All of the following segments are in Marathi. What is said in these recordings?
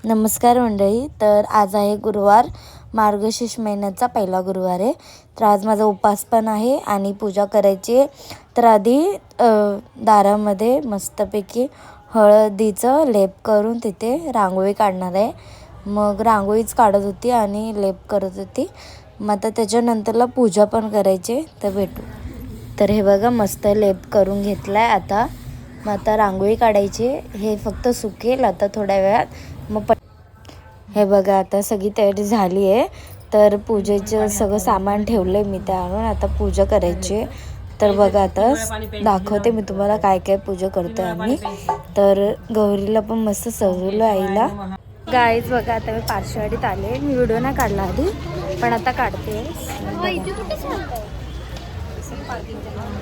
नमस्कार मंडळी. तर आज आहे गुरुवार, मार्गशीर्ष महिन्याचा पहिला गुरुवार आहे. तर आज माझा उपवास पण आहे आणि पूजा करायची आहे. तर आधी दारामध्ये मस्तपैकी हळदीचं लेप करून तिथे रांगोळी काढणार आहे. मग रांगोळीच काढत होती आणि लेप करत होती. मग आता त्याच्यानंतरला पूजा पण करायची. तर भेटू. तर हे बघा मस्त लेप करून घेतला आहे. मग आता रांगोळी काढायची. हे फक्त सुकेल आता थोड्या वेळात. मग हे बघा आता सगळी तयारी झाली आहे. तर पूजेचं सगळं सामान ठेवलं आहे मी ते आणून. आता पूजा करायची आहे. तर बघा आता दाखवते मी तुम्हाला काय काय पूजा करतो आहे आम्ही. तर गौरीला पण मस्त सजवलं आईला. गाईज बघा आता मी पार्श्ववाडीत आले. मी व्हिडिओ नाही काढला आधी, पण आता काढते.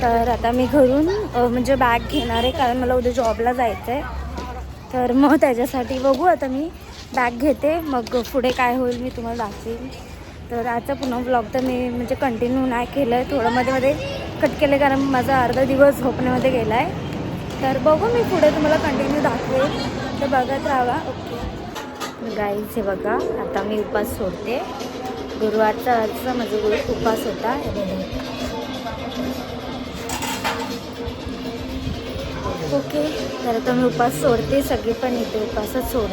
तर आता मी घरून म्हणजे बॅग घेणार आहे, कारण मला उद्या जॉबला जायचं आहे. तर मग त्याच्यासाठी बघू आता मी बॅग घेते, मग पुढे काय होईल मी तुम्हाला दाखवेन. तर आजचा पुन्हा व्लॉग तर मी म्हणजे कंटिन्यू नाही केलं आहे, थोडं मध्ये कट केलं कारण माझा अर्धा दिवस झोपण्यामध्ये गेला आहे. तर बघू मी पुढे तुम्हाला कंटिन्यू दाखवेन, तर बघत राहा. ओके गाईज, हे बघा आता मी उपवास सोडते. गुरुवारचा आजचा माझा उपवास होता. ओके, तर आता मी उपवास सोडते. सगळी पण इथे उपवासच सोड.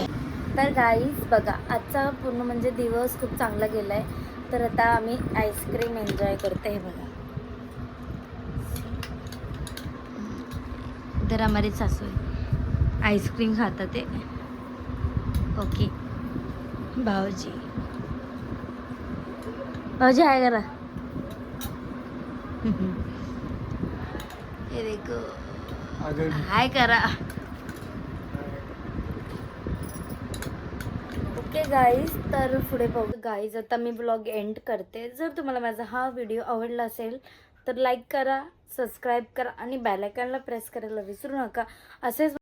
तर गाईज बघा आजचा पूर्ण म्हणजे दिवस खूप चांगला गेला आहे. तर आता आम्ही आईस्क्रीम एन्जॉय करते. हे बघा, तर हमारी सासू आईस्क्रीम खाता ते. ओके भाऊजी, भाऊजी हाय करा. हे देखो हाय करा. ओके गाईज, तर पुढे बघू. गाईज आता मी ब्लॉग एंड करते. जर तुम्हाला माझा हा व्हिडिओ आवडला असेल तर लाईक करा, सबस्क्राईब करा आणि बेल आयकॉनला प्रेस करायला विसरू नका. असेच